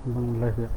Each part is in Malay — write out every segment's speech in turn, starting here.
Abang live ya.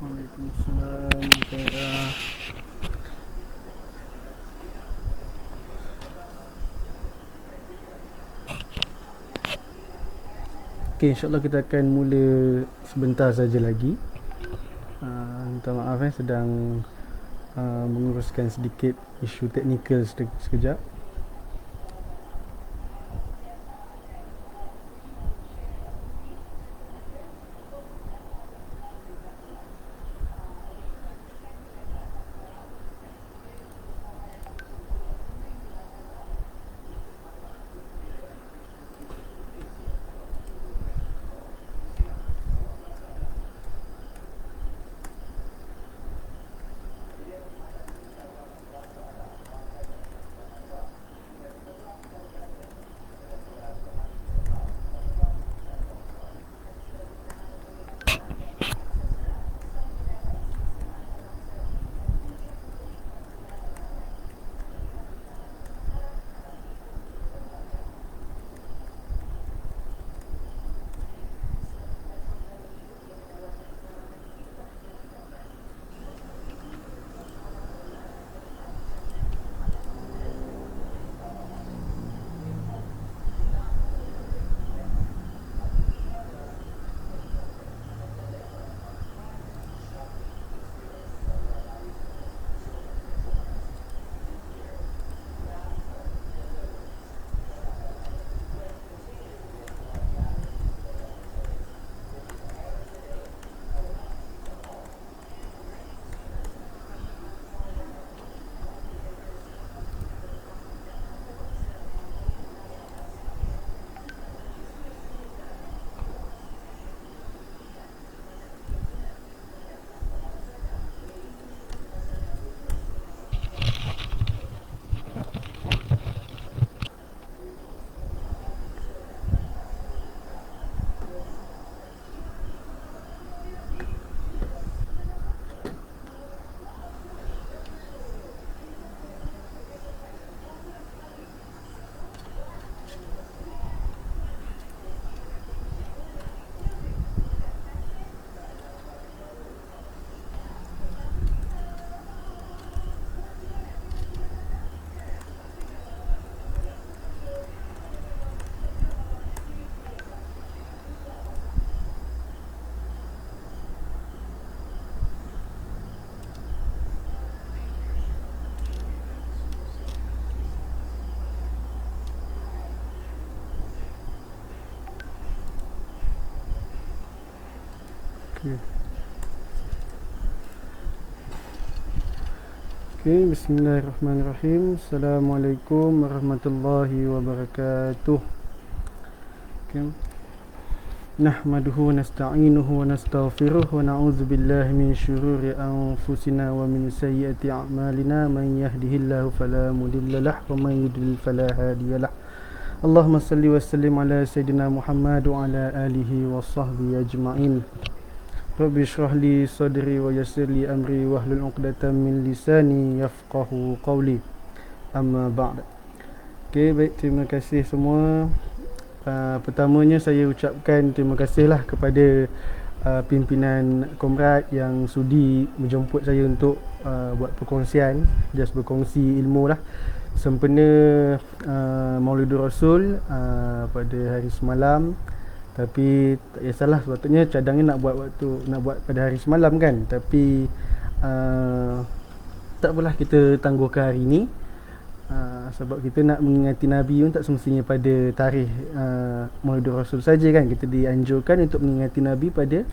Waalaikumsalam. Okay, insyaAllah kita akan mula sebentar saja lagi. Minta maaf sedang menguruskan sedikit isu teknikal sekejap. Okay. Okay, bismillahirrahmanirrahim. Assalamualaikum warahmatullahi wabarakatuh. Okay. Nahmaduhu wa nasta'inuhu wa nastaghfiruh wa na'udzu billahi min syururi anfusina wa min sayyiati a'malina. Man yahdihillahu fala mudhillalah wa man yudlil fala hadiyalah. Allahumma salli wa sallim ala sayyidina Muhammad wa ala alihi wa sahbihi ajma'in. Rabbi shrah li sadri wa yassir li amri wahlul 'uqdatam min lisani yafqahu qawli. Amma ba'd. Okay, baik, terima kasih semua. Pertamanya saya ucapkan terima kasihlah kepada pimpinan Komrad yang sudi menjemput saya untuk buat perkongsian, just berkongsi ilmu lah sempena Maulidur Rasul pada hari semalam. Tapi tak kisahlah, sepatutnya cadangnya nak buat pada hari semalam kan, tapi tak apalah, kita tangguhkan hari ni. Sebab kita nak mengingati Nabi pun tak semestinya pada tarikh Maulidur Rasul saja kan. Kita dianjurkan untuk mengingati Nabi pada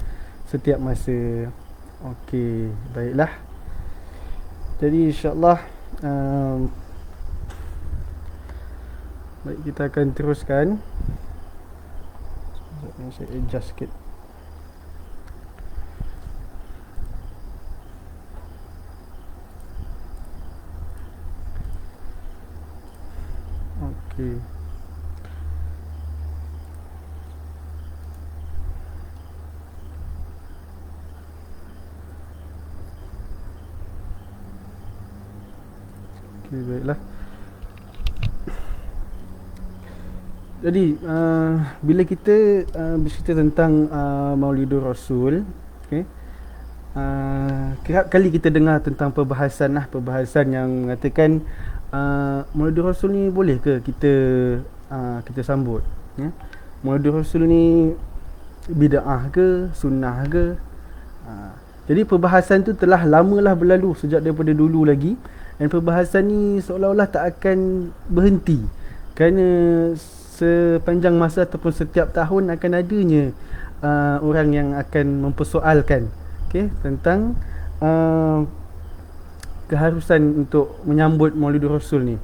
setiap masa. Okey, baiklah. Jadi insya-Allah baik, kita akan teruskan. Saya adjust sikit. Okey. Okey, baiklah. Jadi bila kita bercerita tentang Maulidur Rasul, okay, kerap kali kita dengar tentang perbahasan yang mengatakan Maulidur Rasul ni boleh ke kita sambut, ya? Maulidur Rasul ni bid'ah ke, sunnah ke? Jadi perbahasan tu telah lamalah berlalu sejak daripada dulu lagi, dan perbahasan ni seolah-olah tak akan berhenti, kerana sepanjang masa ataupun setiap tahun akan adanya orang yang akan mempersoalkan, okay, tentang keharusan untuk menyambut Maulidur Rasul ni.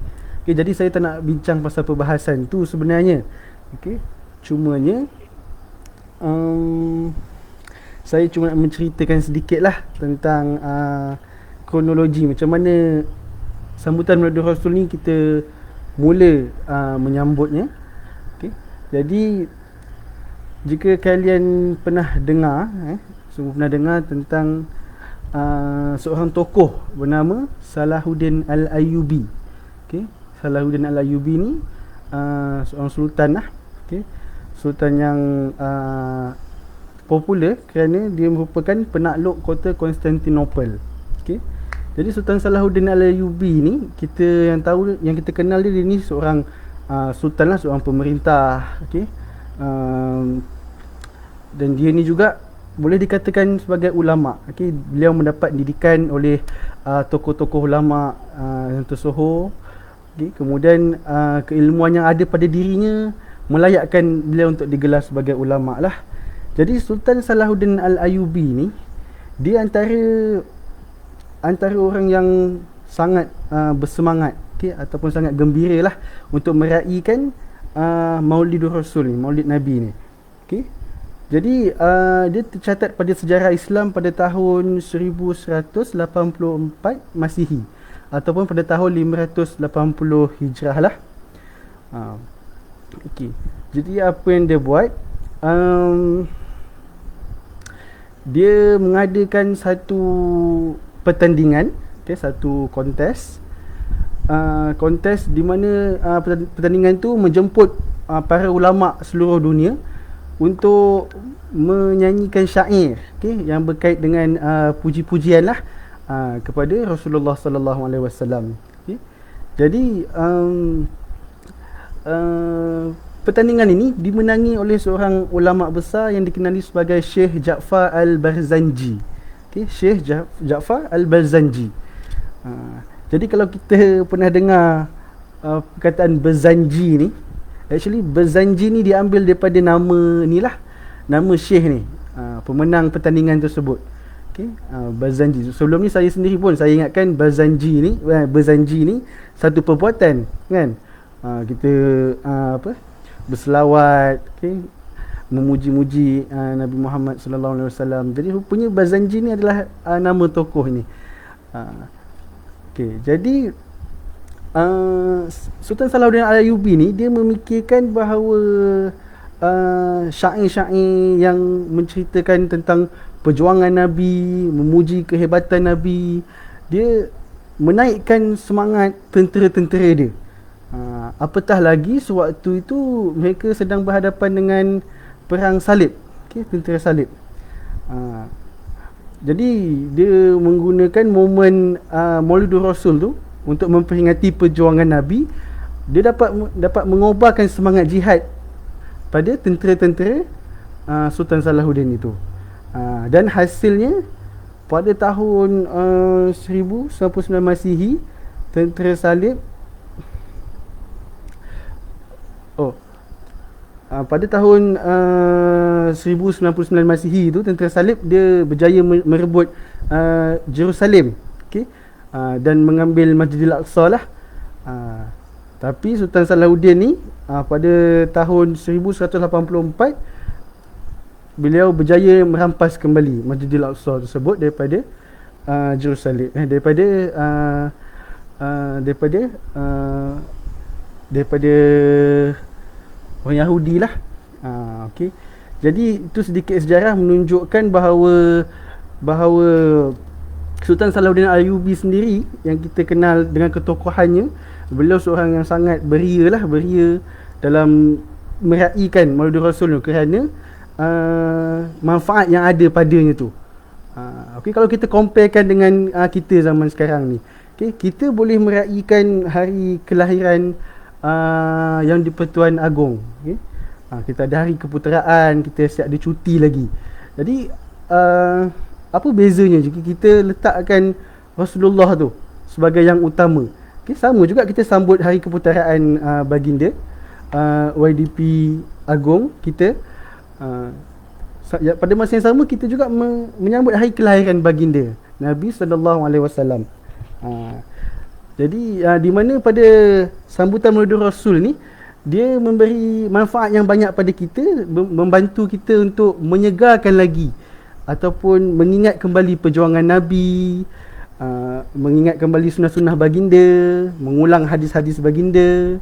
Okay, jadi saya tak nak bincang pasal perbahasan tu sebenarnya. Okay, cumanya saya cuma nak menceritakan sedikit lah tentang kronologi macam mana sambutan Maulidur Rasul ni kita mula menyambutnya. Jadi jika kalian pernah dengar, tentang seorang tokoh bernama Salahuddin Al-Ayyubi. Okay, Salahuddin Al-Ayyubi ni seorang sultan lah. Okay, sultan yang popular kerana dia merupakan penakluk kota Konstantinopel. Okay, jadi Sultan Salahuddin Al-Ayyubi ni, kita yang tahu, yang kita kenal dia ni seorang sultan lah, seorang pemerintah. Okay, dan dia ni juga boleh dikatakan sebagai ulama. Okay, beliau mendapat didikan oleh tokoh-tokoh ulama yang tersohor. Okay, kemudian keilmuan yang ada pada dirinya melayakkan beliau untuk digelar sebagai ulama lah. Jadi Sultan Salahuddin Al-Ayyubi ni, dia antara orang yang sangat bersemangat, okay, ataupun sangat gembira lah untuk meraihkan Maulidur Rasul ni, Maulid Nabi ni. Okay, jadi dia tercatat pada sejarah Islam pada tahun 1184 Masihi ataupun pada tahun 580 Hijrah lah. Okay, jadi apa yang dia buat, dia mengadakan satu pertandingan, okay, satu kontes di mana pertandingan tu menjemput para ulama seluruh dunia untuk menyanyikan syair, okay, yang berkait dengan puji-pujian lah kepada Rasulullah sallallahu alaihi wasallam. Okay, jadi pertandingan ini dimenangi oleh seorang ulama besar yang dikenali sebagai Syekh Ja'far Al-Barzanji. Okay, Syekh Ja'far Al-Barzanji. Jadi kalau kita pernah dengar perkataan Barzanji ni, actually Barzanji ni diambil daripada nama ni lah, nama Syekh ni, pemenang pertandingan tersebut. Okay. Barzanji. Sebelum ni saya sendiri pun saya ingatkan Barzanji ni satu perbuatan kan. Kita berselawat, okay, memuji-muji Nabi Muhammad sallallahu alaihi wasallam. Jadi rupanya Barzanji ni adalah nama tokoh ni. Okay. Jadi Sultan Salahuddin Al-Ayyubi ni dia memikirkan bahawa syair-syair yang menceritakan tentang perjuangan Nabi, memuji kehebatan Nabi, dia menaikkan semangat tentera-tentera dia. Apatah lagi sewaktu itu mereka sedang berhadapan dengan perang salib, okay, tentera salib. Jadi dia menggunakan momen Maulidur Rasul tu untuk memperingati perjuangan Nabi. Dia dapat mengobarkan semangat jihad pada tentera-tentera Sultan Salahuddin itu. Dan hasilnya pada tahun 1099 Masihi, tentera salib pada tahun 1099 Masihi itu, tentera salib dia berjaya merebut Jerusalem, okay? Dan mengambil Masjidil Aqsa lah. Tapi Sultan Salahuddin ni pada tahun 1184 beliau berjaya merampas kembali Masjidil Aqsa tersebut daripada Jerusalem, daripada orang Yahudi lah. Okay. Jadi itu sedikit sejarah menunjukkan bahawa Sultan Salahuddin Al-Ayyubi sendiri yang kita kenal dengan ketokohannya, beliau seorang yang sangat beria dalam meraihkan Maulidur Rasul kerana manfaat yang ada padanya tu. Okay, kalau kita comparekan dengan kita zaman sekarang ni, okay, kita boleh meraihkan hari kelahiran yang di-Pertuan Agong, okay? Kita ada hari keputeraan, kita siap ada cuti lagi. Jadi apa bezanya jika kita letakkan Rasulullah tu sebagai yang utama? Okay, sama juga kita sambut hari keputeraan baginda YDP Agong kita. Pada masa yang sama kita juga menyambut hari kelahiran baginda Nabi sallallahu alaihi wasallam. Jadi di mana pada sambutan Maulidur Rasul ni dia memberi manfaat yang banyak pada kita, membantu kita untuk menyegarkan lagi ataupun mengingat kembali perjuangan Nabi, mengingat kembali sunnah-sunnah baginda, mengulang hadis-hadis baginda.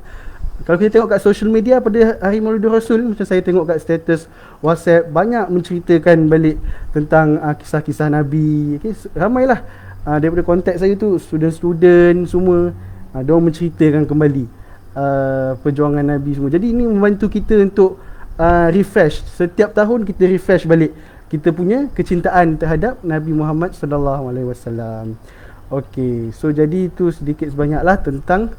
Kalau kita tengok kat social media pada hari Maulidur Rasul, macam saya tengok kat status WhatsApp, banyak menceritakan balik tentang kisah-kisah Nabi. Okay, ramailah daripada kontak saya tu, student-student semua, diorang menceritakan kembali perjuangan Nabi semua. Jadi ini membantu kita untuk refresh. Setiap tahun kita refresh balik kita punya kecintaan terhadap Nabi Muhammad sallallahu alaihi wasallam. Okey, so jadi itu sedikit sebanyaklah tentang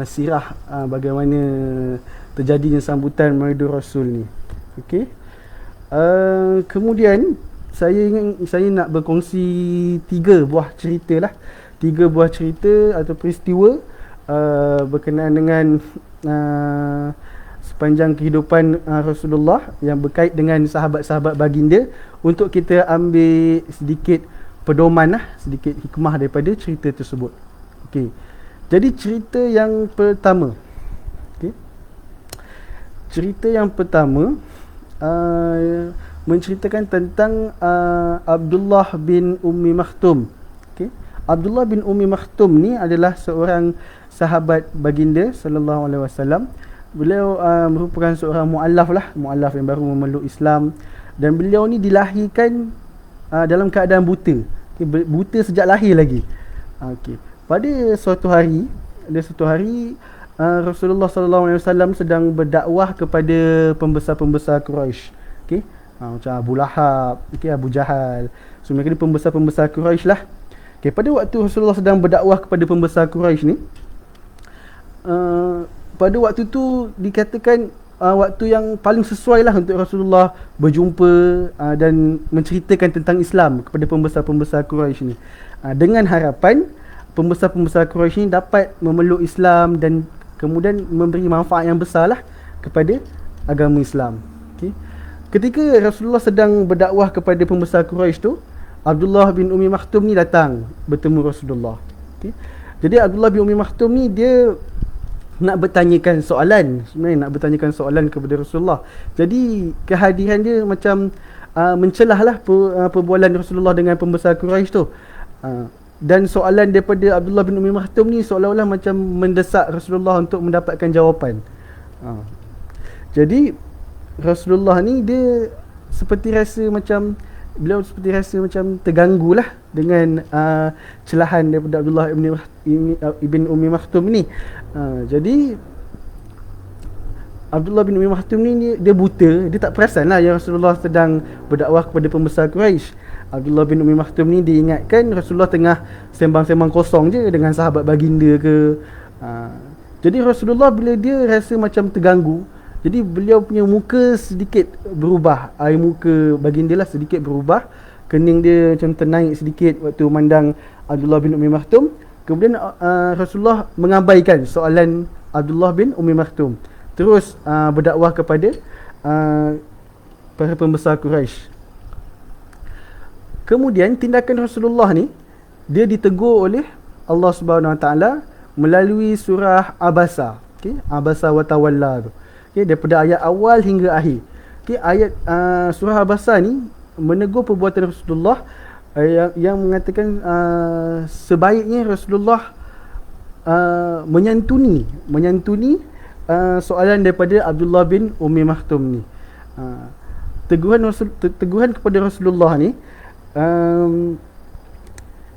sirah bagaimana terjadinya sambutan Maulidur Rasul ni. Okey. Kemudian saya nak berkongsi 3 buah cerita lah. 3 buah cerita atau peristiwa berkenaan dengan sepanjang kehidupan Rasulullah yang berkait dengan sahabat-sahabat baginda, untuk kita ambil sedikit pedoman lah, sedikit hikmah daripada cerita tersebut. Okey. Jadi cerita yang pertama, okay, cerita yang pertama menceritakan tentang Abdullah bin Ummi Maktum. Okay. Abdullah bin Ummi Maktum ni adalah seorang sahabat baginda sallallahu alaihi wasallam. Beliau merupakan seorang muallaf yang baru memeluk Islam, dan beliau ni dilahirkan dalam keadaan buta. Okay, buta sejak lahir lagi. Okey. Pada suatu hari Rasulullah sallallahu alaihi wasallam sedang berdakwah kepada pembesar-pembesar Quraisy. Okey. Macam Abu Lahab, okey, Abu Jahal. So mereka ni pembesar-pembesar Quraisy lah. Okey, pada waktu Rasulullah sedang berdakwah kepada pembesar Quraisy ni, pada waktu tu dikatakan waktu yang paling sesuai lah untuk Rasulullah berjumpa dan menceritakan tentang Islam kepada pembesar-pembesar Quraisy ni, dengan harapan pembesar-pembesar Quraisy ni dapat memeluk Islam dan kemudian memberi manfaat yang besar lah kepada agama Islam. Okay. ketika Rasulullah sedang berdakwah kepada pembesar Quraisy tu, Abdullah bin Umi Maktum ni datang bertemu Rasulullah. Okay. Jadi Abdullah bin Umi Maktum ni dia nak bertanyakan soalan, sebenarnya nak bertanyakan soalan kepada Rasulullah. Jadi kehadiran dia macam mencelah lah perbualan Rasulullah dengan pembesar Quraisy tu. Dan soalan daripada Abdullah bin Umi Maktum ni seolah-olah macam mendesak Rasulullah untuk mendapatkan jawapan. Jadi Rasulullah ni dia seperti rasa macam terganggu lah dengan celahan daripada Abdullah ibn Umi Maktum ni. Jadi Abdullah bin Umi Maktum ni dia buta, dia tak perasan lah yang Rasulullah sedang berdakwah kepada pembesar Quraisy. Abdullah bin Umi Maktum ni diingatkan Rasulullah tengah sembang-sembang kosong je dengan sahabat baginda ke. Jadi Rasulullah bila dia rasa macam terganggu, jadi beliau punya muka sedikit berubah, air muka baginda lah sedikit berubah, kening dia macam ternaik sedikit waktu memandang Abdullah bin Umi Maktum. Kemudian Rasulullah mengabaikan soalan Abdullah bin Umi Maktum, terus berdakwah kepada para pembesar Quraisy. Kemudian tindakan Rasulullah ni dia ditegur oleh Allah Subhanahu Wa Taala melalui surah Abasa. Okey, Abasa wa Tawalla tu. Okey, daripada ayat awal hingga akhir. Okey, ayat surah Abasa ni menegur perbuatan Rasulullah yang mengatakan sebaiknya Rasulullah menyantuni soalan daripada Abdullah bin Umi Maktum ni. Teguhan kepada Rasulullah ni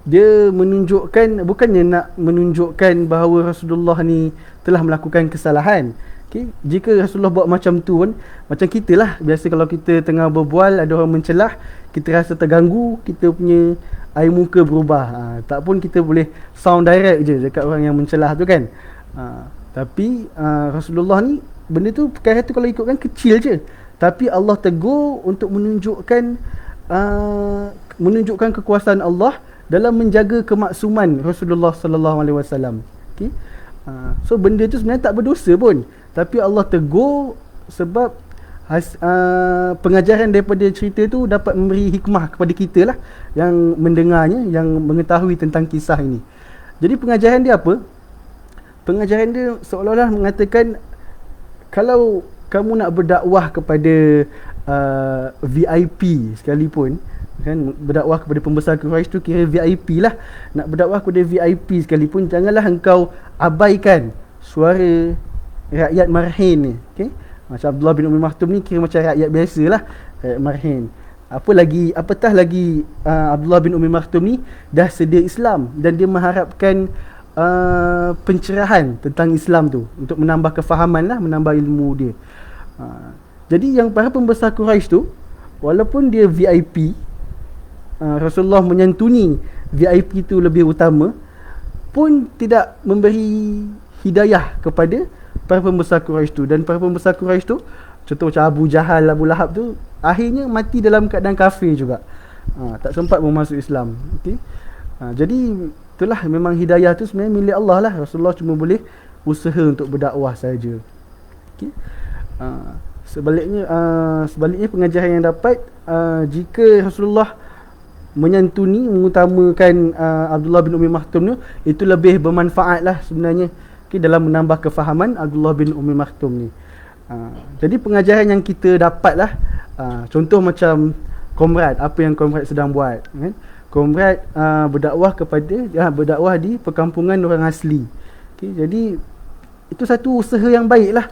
dia menunjukkan, bukannya nak menunjukkan bahawa Rasulullah ni telah melakukan kesalahan. Okay? Jika Rasulullah buat macam tu pun, macam kita lah, biasa kalau kita tengah berbual ada orang mencelah, kita rasa terganggu, kita punya air muka berubah. Tak pun kita boleh sound direct je dekat orang yang mencelah tu kan. Tapi Rasulullah ni, benda tu, perkara tu kalau ikutkan kecil je, tapi Allah tegur untuk menunjukkan kekuasaan Allah dalam menjaga kemaksuman Rasulullah sallallahu alaihi wasallam. Okey. So benda tu sebenarnya tak berdosa pun, tapi Allah tegur sebab pengajaran daripada cerita tu dapat memberi hikmah kepada kita lah yang mendengarnya, yang mengetahui tentang kisah ini. Jadi pengajaran dia apa? Pengajaran dia seolah-olah mengatakan, kalau kamu nak berdakwah kepada VIP sekalipun, kan, berdakwah kepada pembesar Quraisy tu kira VIP lah. Nak berdakwah kepada VIP sekalipun, janganlah engkau abaikan suara rakyat marhin ni. Okay? Macam Abdullah bin Umi Maktum ni kira macam rakyat biasa lah, rakyat marhin. Apatah lagi Abdullah bin Umi Maktum ni dah sedia Islam dan dia mengharapkan pencerahan tentang Islam tu untuk menambah kefahaman lah, menambah ilmu dia. Jadi yang para pembesar Quraisy tu, walaupun dia VIP, Rasulullah menyantuni VIP tu lebih utama, pun tidak memberi hidayah kepada para pembesar Quraisy tu. Dan para pembesar Quraisy tu, contoh macam Abu Jahal, Abu Lahab tu, akhirnya mati dalam keadaan kafir juga. Tak sempat pun masuk Islam. Okay? Jadi itulah, memang hidayah tu sebenarnya milik Allah lah. Rasulullah cuma boleh usaha untuk berdakwah saja. Okay? Sebaliknya pengajaran yang dapat, jika Rasulullah menyantuni, mengutamakan Abdullah bin Umi Maktum ni, itu lebih bermanfaat lah sebenarnya, okay, dalam menambah kefahaman Abdullah bin Umi Maktum ni. Jadi pengajaran yang kita dapat lah, contoh macam Komrad, apa yang Komrad sedang buat, kan? Komrad berdakwah di perkampungan orang asli. Okay, jadi itu satu usaha yang baik lah.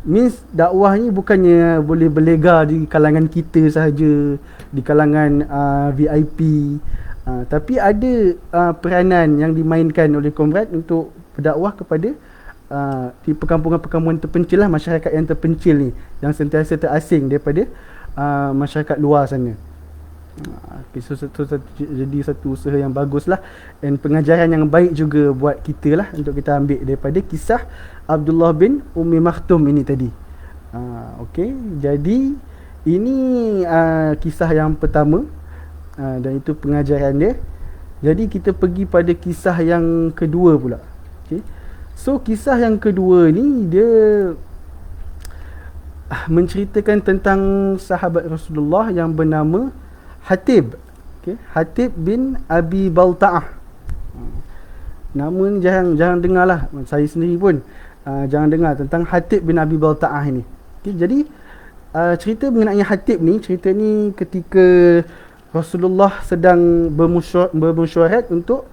Means dakwah ni bukannya boleh berlega di kalangan kita sahaja, di kalangan VIP, tapi ada peranan yang dimainkan oleh Komrad untuk berdakwah kepada di perkampungan-perkampungan terpencil lah, masyarakat yang terpencil ni, yang sentiasa terasing daripada masyarakat luar sana. Jadi satu usaha yang bagus lah, dan pengajaran yang baik juga buat kita lah, untuk kita ambil daripada kisah Abdullah bin Umi Maktum ini tadi. Okey, jadi ini kisah yang pertama, dan itu pengajaran dia. Jadi kita pergi pada kisah yang kedua pula. Okey, so kisah yang kedua ni dia menceritakan tentang sahabat Rasulullah yang bernama Hatib. Okay? Hatib bin Abi Balta'ah. Nama ni jangan dengar lah. Saya sendiri pun jangan dengar tentang Hatib bin Abi Balta'ah ini. Okay? Jadi cerita mengenai Hatib ni, cerita ni ketika Rasulullah sedang bermesyuarat untuk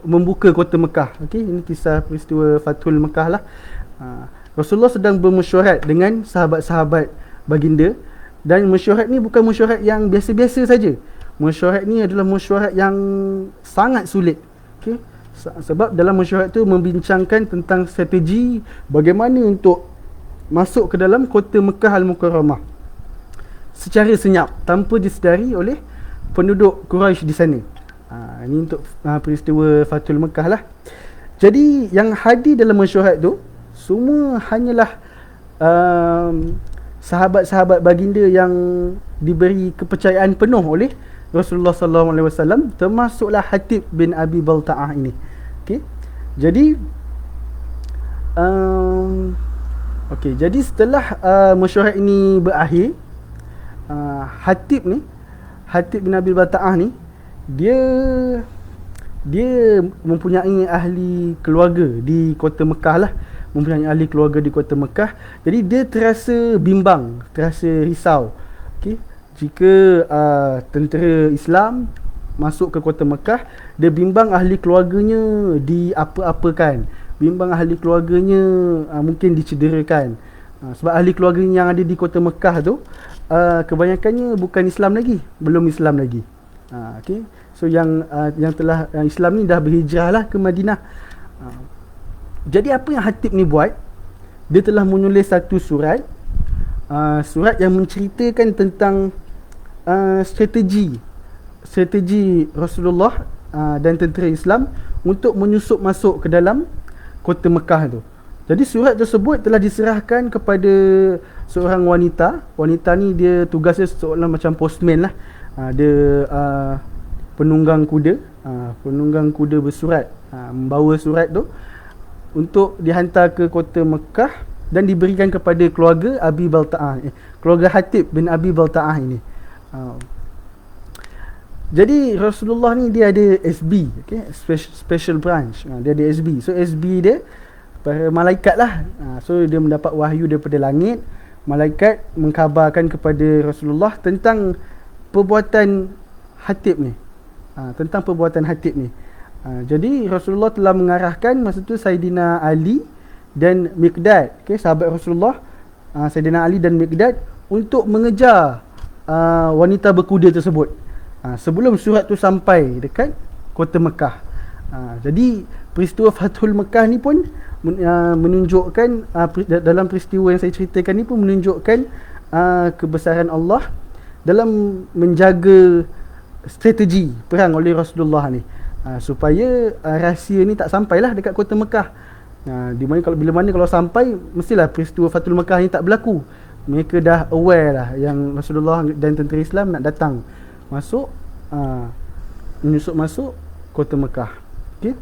membuka kota Mekah. Okay? Ini kisah peristiwa Fathul Mekah lah. Rasulullah sedang bermesyuarat dengan sahabat-sahabat baginda, dan mesyuarat ni bukan mesyuarat yang biasa-biasa saja. Mesyuarat ni adalah mesyuarat yang sangat sulit. Okay? Sebab dalam mesyuarat tu membincangkan tentang strategi bagaimana untuk masuk ke dalam kota Mekah Al-Mukarramah secara senyap, tanpa disedari oleh penduduk Quraisy di sana. Ini untuk peristiwa Fathul Mekah lah. Jadi yang hadir dalam mesyuarat tu semua hanyalah sahabat-sahabat baginda yang diberi kepercayaan penuh oleh Rasulullah SAW, termasuklah Hatib bin Abi Balta'ah ini. Okay? Jadi jadi setelah mesyuarat ini berakhir, Hatib bin Abi Balta'ah ni dia mempunyai ahli keluarga di kota Mekah lah. Mempunyai ahli keluarga di kota Mekah. Jadi dia terasa bimbang, terasa risau. Okay? Jika tentera Islam masuk ke kota Mekah, dia bimbang ahli keluarganya diapa-apakan, bimbang ahli keluarganya mungkin dicederakan. Sebab ahli keluarga yang ada di kota Mekah tu kebanyakannya bukan Islam lagi, belum Islam lagi. Okay? So yang Islam ni dah berhijrah lah ke Madinah. Jadi apa yang Hatib ni buat, dia telah menulis satu surat yang menceritakan tentang strategi Rasulullah dan tentera Islam untuk menyusup masuk ke dalam kota Mekah tu. Jadi surat tersebut telah diserahkan kepada seorang wanita. Wanita ni dia tugasnya seolah macam postman lah. Dia penunggang kuda bersurat, membawa surat tu untuk dihantar ke kota Mekah dan diberikan kepada keluarga Abi Balta'ah, keluarga Hatib bin Abi Balta'ah ini. Jadi Rasulullah ni dia ada SB, okay? Special branch. Dia ada SB. So SB dia para malaikat lah. So dia mendapat wahyu daripada langit. Malaikat mengkhabarkan kepada Rasulullah tentang perbuatan Hatib ni. Jadi Rasulullah telah mengarahkan masa tu Saidina Ali dan Miqdad, okay, sahabat Rasulullah, Saidina Ali dan Miqdad, untuk mengejar wanita berkuda tersebut sebelum surat tu sampai dekat kota Mekah. Jadi peristiwa Fathul Mekah ni pun menunjukkan, dalam peristiwa yang saya ceritakan ni pun menunjukkan kebesaran Allah dalam menjaga strategi perang oleh Rasulullah ni, supaya rahsia ni tak sampailah dekat kota Mekah. Di mana kalau sampai, mestilah peristiwa Fathul Mekah ni tak berlaku. Mereka dah aware lah yang Rasulullah dan tentera Islam nak datang menyusup masuk kota Mekah. Okay?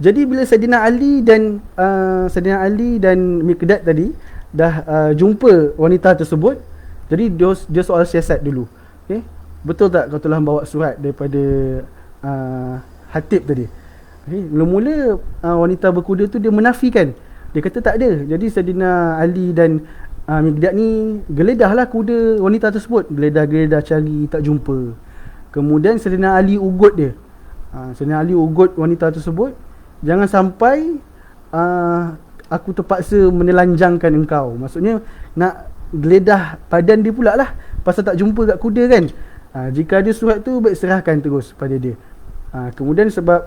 Jadi bila Saidina Ali dan Miqdad tadi dah jumpa wanita tersebut, jadi dia soal siasat dulu. Okay? Betul tak kau telah bawa surat daripada Hatib tadi? Okay? Mula-mula wanita berkuda tu dia menafikan. Dia kata tak ada. Jadi Saidina Ali dan Miqdad ni geledahlah kuda wanita tersebut. Geledah cari, tak jumpa. Kemudian Saidina Ali ugut dia. Saidina Ali ugut wanita tersebut, jangan sampai aku terpaksa menelanjangkan engkau. Maksudnya nak geledah badan dia pula lah, pasal tak jumpa kat kuda kan. Jika ada surat tu, baik serahkan terus pada dia. Kemudian sebab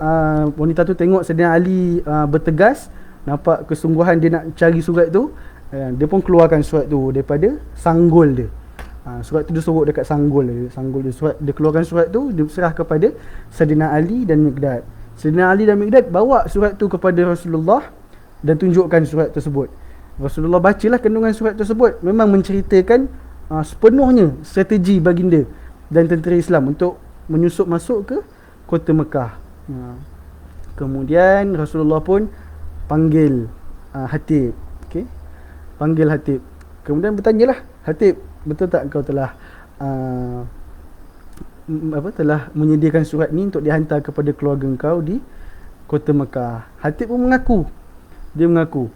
wanita tu tengok Saidina Ali bertegas, nampak kesungguhan dia nak cari surat tu, dia pun keluarkan surat tu daripada sanggul dia. Surat tu dia sorok dekat sanggul dia. Dia keluarkan surat tu, dia serah kepada Saidina Ali dan Miqdad. Saidina Ali dan Miqdad bawa surat tu kepada Rasulullah dan tunjukkan surat tersebut. Rasulullah bacalah kandungan surat tersebut. Memang menceritakan sepenuhnya strategi baginda dan tentera Islam untuk menyusup masuk ke kota Mekah. Kemudian Rasulullah pun panggil Hatib. Okey. Panggil Hatib. Kemudian bertanyalah, Hatib, betul tak kau telah telah menyediakan surat ni untuk dihantar kepada keluarga kau di kota Mekah? Hatib pun mengaku. Dia mengaku.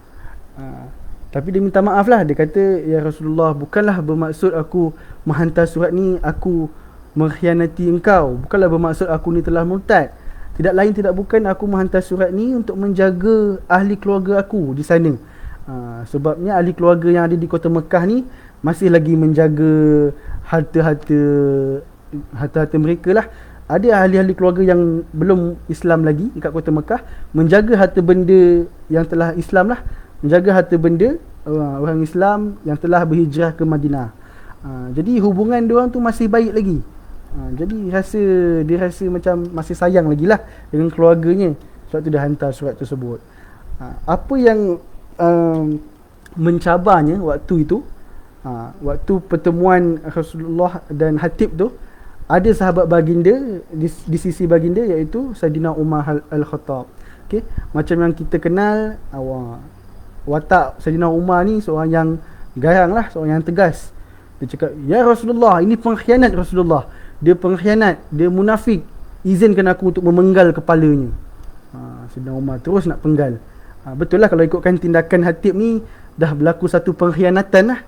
Tapi dia minta maaf lah. Dia kata, ya Rasulullah, bukanlah bermaksud aku menghantar surat ni aku mengkhianati engkau. Bukanlah bermaksud aku ni telah murtad. Tidak lain tidak bukan aku menghantar surat ni untuk menjaga ahli keluarga aku di sana. Sebabnya ahli keluarga yang ada di kota Mekah ni masih lagi menjaga harta-harta mereka lah. Ada ahli-ahli keluarga yang belum Islam lagi dekat kota Mekah, menjaga harta benda yang telah Islam lah, menjaga harta benda orang Islam yang telah berhijrah ke Madinah. Jadi hubungan diorang tu masih baik lagi. Jadi dia rasa macam masih sayang lagi lah dengan keluarganya. Sebab tu dia hantar surat tersebut. Apa yang mencabarnya waktu itu, waktu pertemuan Rasulullah dan Hatib tu, ada sahabat baginda di sisi baginda, iaitu Saidina Umar Al-Khattab. Okay? Macam yang kita kenal, watak Saidina Umar ni seorang yang garang lah, seorang yang tegas. Dia cakap, ya Rasulullah, ini pengkhianat Rasulullah. Dia pengkhianat, dia munafik. Izinkan aku untuk memenggal kepalanya. Saidina Umar terus nak penggal. Betul lah, kalau ikutkan tindakan Hatib ni, dah berlaku satu pengkhianatan lah.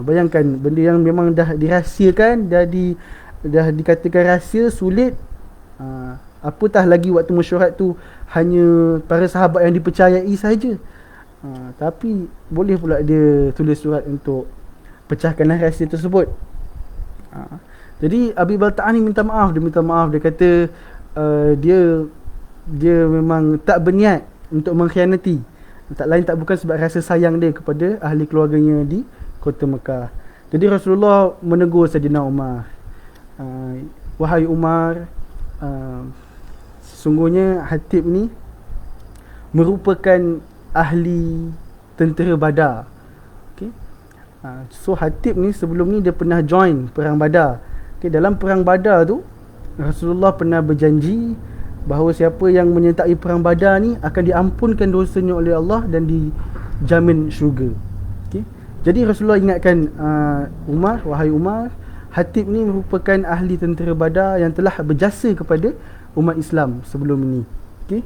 Bayangkan, benda yang memang dah dirahsiakan, dah dikatakan rahsia, sulit. Apatah lagi waktu mesyuarat tu hanya para sahabat yang dipercayai sahaja. Tapi boleh pula dia tulis surat untuk pecahkanlah rahsia tersebut. Jadi Abi Balta'ah ni minta maaf. Dia kata dia memang tak berniat untuk mengkhianati. Tak lain tak bukan sebab rasa sayang dia kepada ahli keluarganya di kota Mekah. Jadi Rasulullah menegur Saidina Umar. Wahai Umar, sesungguhnya Hatib ni merupakan ahli tentera Badar. Okay? So Hatib ni sebelum ni dia pernah join perang Badar. Okay, dalam perang Badar tu Rasulullah pernah berjanji bahawa siapa yang menyertai perang Badar ni akan diampunkan dosanya oleh Allah dan dijamin syurga. Okay? Jadi Rasulullah ingatkan Umar, wahai Umar, Hatib ni merupakan ahli tentera Badar yang telah berjasa kepada umat Islam sebelum ini. Okay?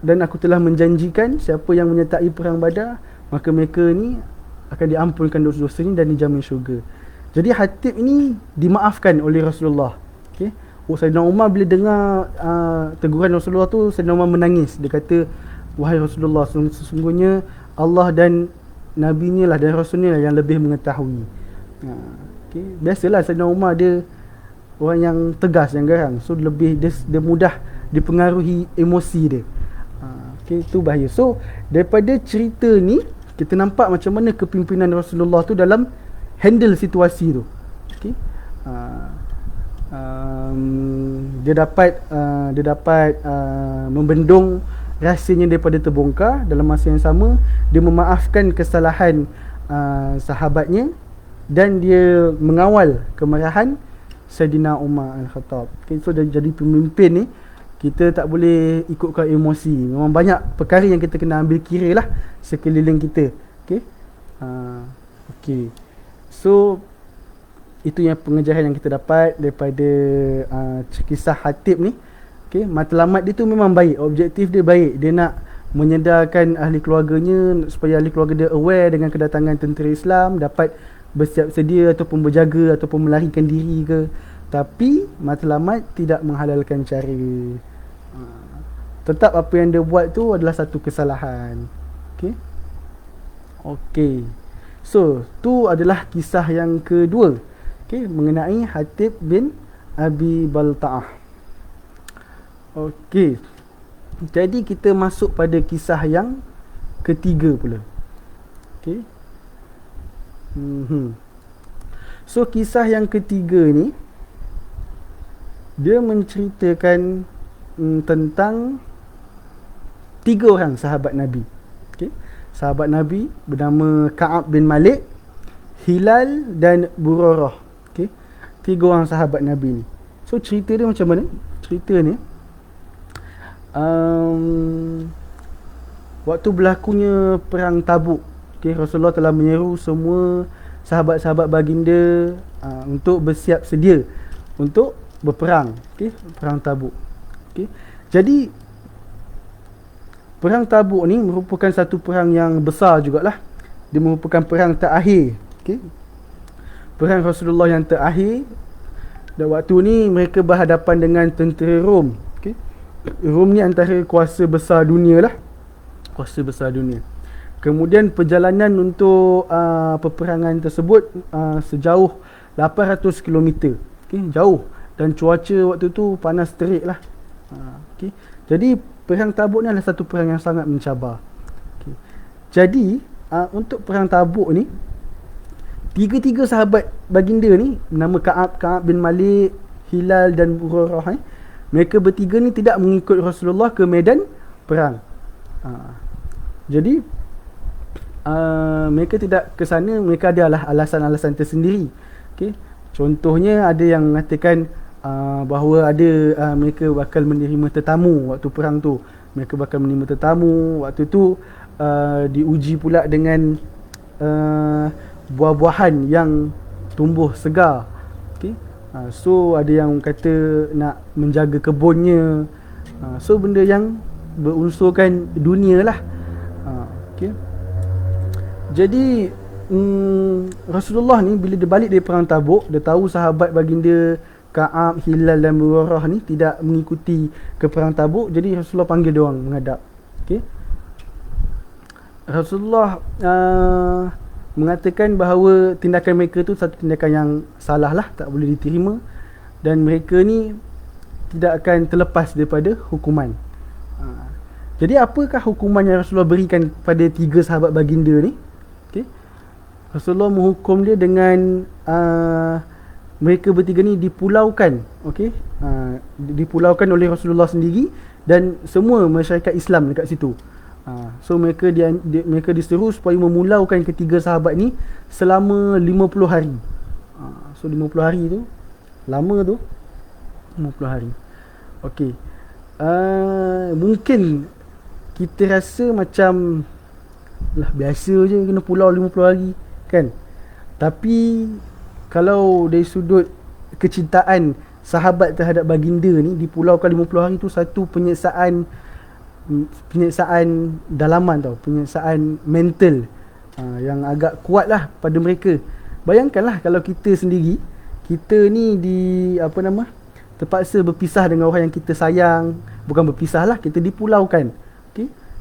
Dan aku telah menjanjikan siapa yang menyertai perang Badar, maka mereka ni akan diampunkan dosa-dosanya dan dijamin syurga. Jadi Hatib ini dimaafkan oleh Rasulullah. Okay? Saidina Umar bila dengar teguran Rasulullah tu, Saidina Umar menangis. Dia kata, wahai Rasulullah, sesungguhnya Allah dan Nabi-Nya lah dan Rasul-Nya lah yang lebih mengetahui. Okay? Biasalah Saidina Umar dia orang yang tegas, yang garang. So dia mudah dipengaruhi emosi dia. Okay, itu bahaya. So daripada cerita ni kita nampak macam mana kepimpinan Rasulullah tu dalam handle situasi tu. Okay? Dia dapat membendung rahsianya daripada terbongkar. Dalam masa yang sama dia memaafkan kesalahan sahabatnya dan dia mengawal kemarahan Saidina Umar Al-Khattab. Okay, so jadi pemimpin ni kita tak boleh ikutkan emosi. Memang banyak perkara yang kita kena ambil kira lah sekeliling kita. Okay? Okay. So itu yang pengajaran yang kita dapat daripada kisah Hatib ni. Okay? Matlamat dia tu memang baik, objektif dia baik. Dia nak menyedarkan ahli keluarganya supaya ahli keluarga dia aware dengan kedatangan tentera Islam, dapat bersiap sedia ataupun berjaga ataupun melarikan diri ke. Tapi matlamat tidak menghalalkan cara. Tetap apa yang dia buat tu adalah satu kesalahan. Okay? Okay. So tu adalah kisah yang kedua. Okay, mengenai Hatib bin Abi Balta'ah. Okay, jadi kita masuk pada kisah yang ketiga pula. Okay. So kisah yang ketiga ni dia menceritakan tentang 3 orang sahabat Nabi. Okay. Sahabat Nabi bernama Ka'ab bin Malik, Hilal dan Burarah. Okay. 3 orang sahabat Nabi ni. So cerita dia macam mana? Cerita ni waktu berlakunya perang Tabuk, Rasulullah telah menyeru semua sahabat-sahabat baginda untuk bersiap sedia untuk berperang, perang Tabuk. Jadi perang Tabuk ni merupakan satu perang yang besar jugalah. Dia merupakan perang terakhir, perang Rasulullah yang terakhir. Dan waktu ni mereka berhadapan dengan tentera Rom. Rom ni antara kuasa besar dunia lah. Kuasa besar dunia. Kemudian perjalanan untuk peperangan tersebut sejauh 800 km. Jauh. Dan cuaca waktu tu panas terik lah. Jadi perang Tabuk ni adalah satu perang yang sangat mencabar. Jadi untuk perang Tabuk ni, tiga-tiga sahabat baginda ni, nama Ka'ab bin Malik, Hilal dan Burarah, mereka bertiga ni tidak mengikut Rasulullah ke medan perang. Jadi mereka tidak ke sana, mereka adalah alasan-alasan tersendiri. Contohnya ada yang mengatakan bahawa mereka bakal menerima tetamu waktu perang tu. Mereka bakal menerima tetamu waktu tu, diuji pula dengan buah-buahan yang tumbuh segar. So ada yang kata nak menjaga kebunnya. So benda yang berunsurkan dunia lah. Jadi Rasulullah ni bila dia balik dari perang Tabuk, dia tahu sahabat baginda Ka'ab, Hilal dan Burarah ni tidak mengikuti ke perang Tabuk. Jadi Rasulullah panggil dia orang menghadap. Rasulullah mengatakan bahawa tindakan mereka tu satu tindakan yang salah lah, tak boleh diterima, dan mereka ni tidak akan terlepas daripada hukuman. Jadi apakah hukuman yang Rasulullah berikan pada tiga sahabat baginda ni? Rasulullah menghukum dia dengan mereka bertiga ni dipulaukan, dipulaukan oleh Rasulullah sendiri dan semua masyarakat Islam dekat situ. So mereka diseru supaya memulaukan ketiga sahabat ni selama 50 hari. So 50 hari tu lama tu, 50 hari. Mungkin kita rasa macam lah biasa je kena pulau 50 hari kan. Tapi kalau dari sudut kecintaan sahabat terhadap baginda ni, dipulaukan 50 hari tu satu penyiksaan dalaman tau, penyiksaan mental yang agak kuat lah pada mereka. Bayangkanlah kalau kita sendiri, kita ni terpaksa berpisah dengan orang yang kita sayang. Bukan berpisah lah, kita dipulaukan.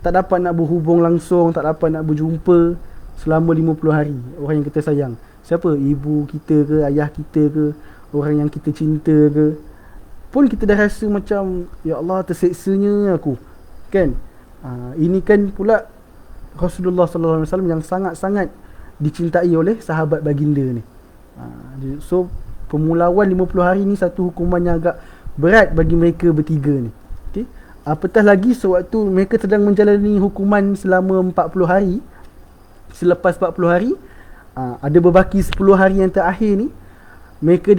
Tak dapat nak berhubung langsung, tak dapat nak berjumpa selama 50 hari orang yang kita sayang. Siapa? Ibu kita ke, ayah kita ke, orang yang kita cinta ke. Pun kita dah rasa macam, ya Allah, terseksanya aku, kan? Ini kan pula Rasulullah sallallahu alaihi wasallam yang sangat-sangat dicintai oleh sahabat baginda ni. So pemulauan 50 hari ni satu hukuman yang agak berat bagi mereka bertiga ni. Apatah lagi sewaktu mereka sedang menjalani hukuman selama 40 hari. Selepas 40 hari, ada berbaki 10 hari yang terakhir ni, mereka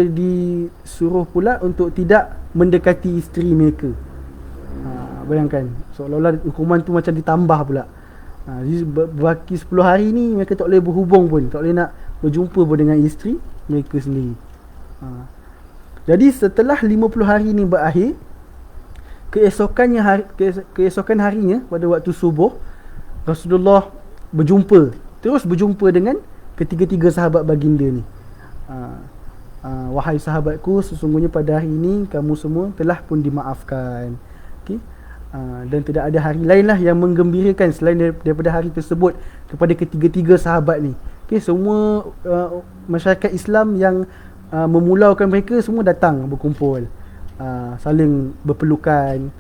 disuruh pula untuk tidak mendekati isteri mereka. Bayangkan, seolah-olah hukuman tu macam ditambah pula. Jadi berbaki 10 hari ni mereka tak boleh berhubung pun, tak boleh nak berjumpa pun dengan isteri mereka sendiri. Jadi setelah 50 hari ni berakhir, keesokan harinya pada waktu subuh, Rasulullah terus berjumpa dengan ketiga-tiga sahabat baginda ni. Wahai sahabatku, sesungguhnya pada hari ini kamu semua telah pun dimaafkan. Dan tidak ada hari lain lah yang menggembirakan selain daripada hari tersebut kepada ketiga-tiga sahabat ni. Semua masyarakat Islam yang memulaukan mereka semua datang berkumpul, saling berpelukan.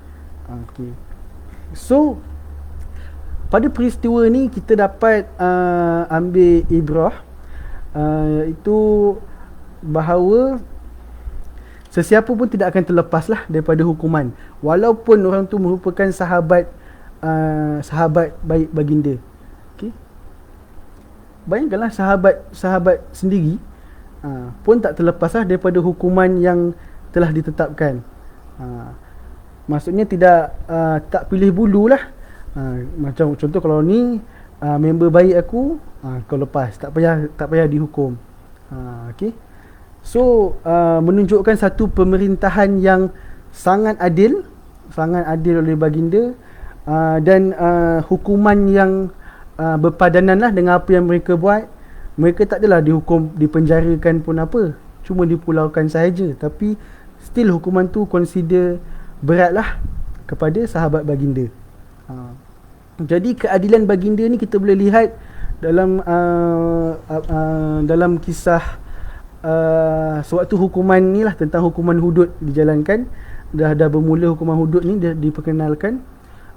So pada peristiwa ni kita dapat ambil ibrah, itu bahawa sesiapa pun tidak akan terlepas lah daripada hukuman, walaupun orang tu merupakan sahabat baik baginda. Bayangkanlah sahabat sendiri pun tak terlepas lah daripada hukuman yang telah ditetapkan. Maksudnya tak pilih bulu lah. Macam contoh kalau ni member baik aku, kau lepas, tak payah dihukum. Okey. So menunjukkan satu pemerintahan yang sangat adil oleh baginda, dan hukuman yang berpadanan lah dengan apa yang mereka buat. Mereka tak adalah dihukum, dipenjarakan pun apa, cuma dipulaukan sahaja, tapi still hukuman tu consider berat lah kepada sahabat baginda. Jadi keadilan baginda ni kita boleh lihat dalam kisah sewaktu hukuman ni lah, tentang hukuman hudud dijalankan. Dah bermula hukuman hudud ni diperkenalkan.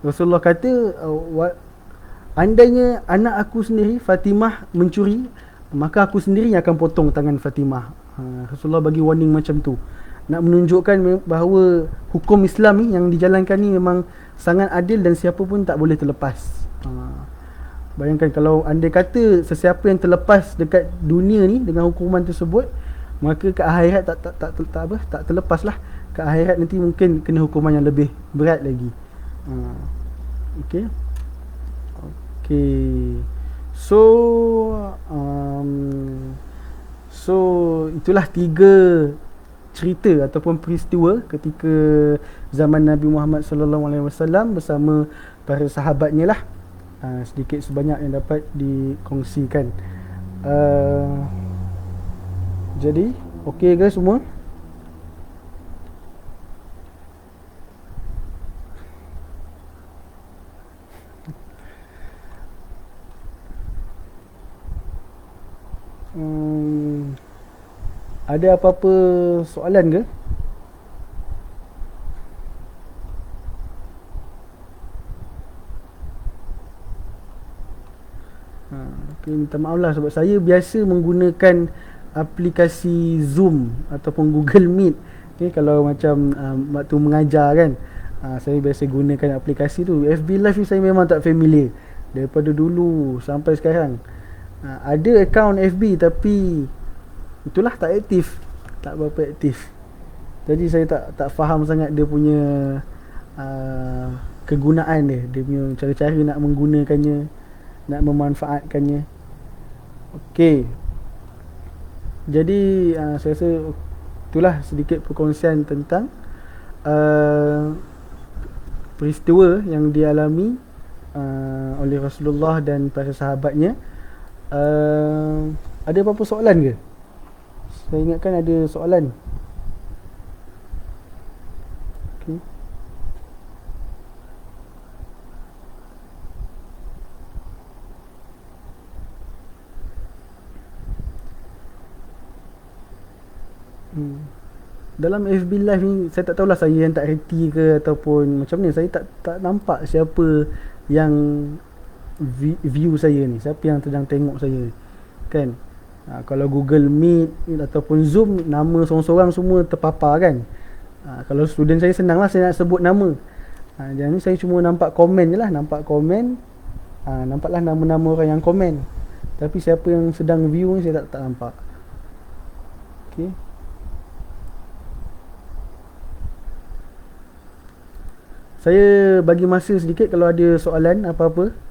Rasulullah kata, andainya anak aku sendiri Fatimah mencuri, maka aku sendiri yang akan potong tangan Fatimah. Rasulullah bagi warning macam tu, nak menunjukkan bahawa hukum Islam ni yang dijalankan ni memang sangat adil dan siapa pun tak boleh terlepas. Bayangkan kalau andai kata sesiapa yang terlepas dekat dunia ni dengan hukuman tersebut, maka ke akhirat tak terlepas lah. Ke akhirat nanti mungkin kena hukuman yang lebih berat lagi. Okay. So itulah 3 cerita ataupun peristiwa ketika zaman Nabi Muhammad sallallahu alaihi wasallam bersama para sahabatnya lah. Sedikit sebanyak yang dapat dikongsikan. Jadi okey ke semua? Ada apa-apa soalan ke? Okay, minta maaf lah sebab saya biasa menggunakan aplikasi Zoom ataupun Google Meet. Okay, kalau macam waktu mengajar kan, saya biasa gunakan aplikasi tu. FB Live ni saya memang tak familiar daripada dulu sampai sekarang. Ada akaun FB tapi itulah tak aktif, tak berapa aktif. Jadi saya tak faham sangat dia punya kegunaan dia punya cara-cara nak menggunakannya, nak memanfaatkannya. Okey. Jadi saya rasa itulah sedikit perkongsian tentang peristiwa yang dialami oleh Rasulullah dan para sahabatnya. Ada apa-apa soalan ke? Saya ingatkan ada soalan. Okay. Dalam FB Live ni saya tak tahulah saya yang tak reti ke ataupun macam ni. Saya tak nampak siapa yang view saya ni, siapa yang sedang tengok saya kan. Kalau Google Meet ataupun Zoom, nama seorang-seorang semua terpapar kan. Kalau student saya senang lah saya nak sebut nama. Jadi saya cuma nampak komen je lah, nampaklah nama-nama orang yang komen, tapi siapa yang sedang view ni saya tak nampak. Okay. Saya bagi masa sedikit kalau ada soalan apa-apa.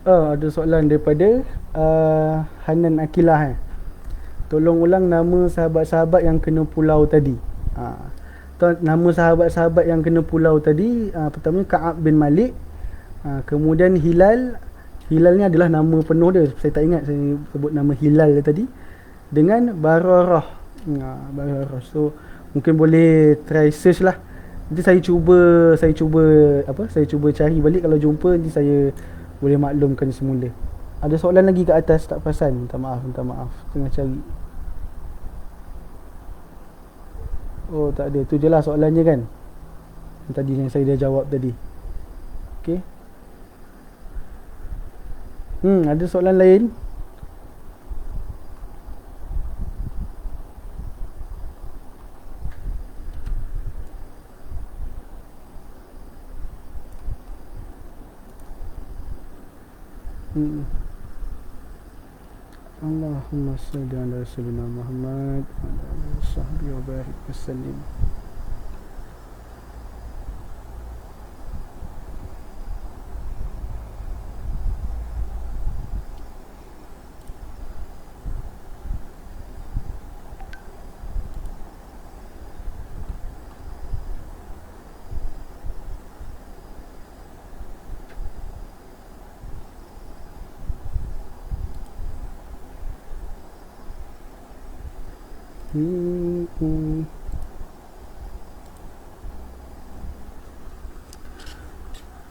Ada soalan daripada Hanan Akilah. Tolong ulang nama sahabat-sahabat yang kena pulau tadi. Nama sahabat-sahabat yang kena pulau tadi, pertama Ka'ab bin Malik, kemudian Hilal ni adalah nama penuh dia, saya tak ingat saya sebut nama Hilal tadi, dengan Bararah. So mungkin boleh try search lah. Nanti saya cuba cari balik, kalau jumpa nanti saya boleh maklumkan semula. Ada soalan lagi kat atas tak perasan? Minta maaf tengah cari. Oh tak ada, tu je lah soalannya kan. Yang tadi yang saya dah jawab tadi. Okey. Ada soalan lain? Hmm. Allahumma salli ala sayyidina Muhammad wa ala alihi wa sahbihi wa barik wasallim.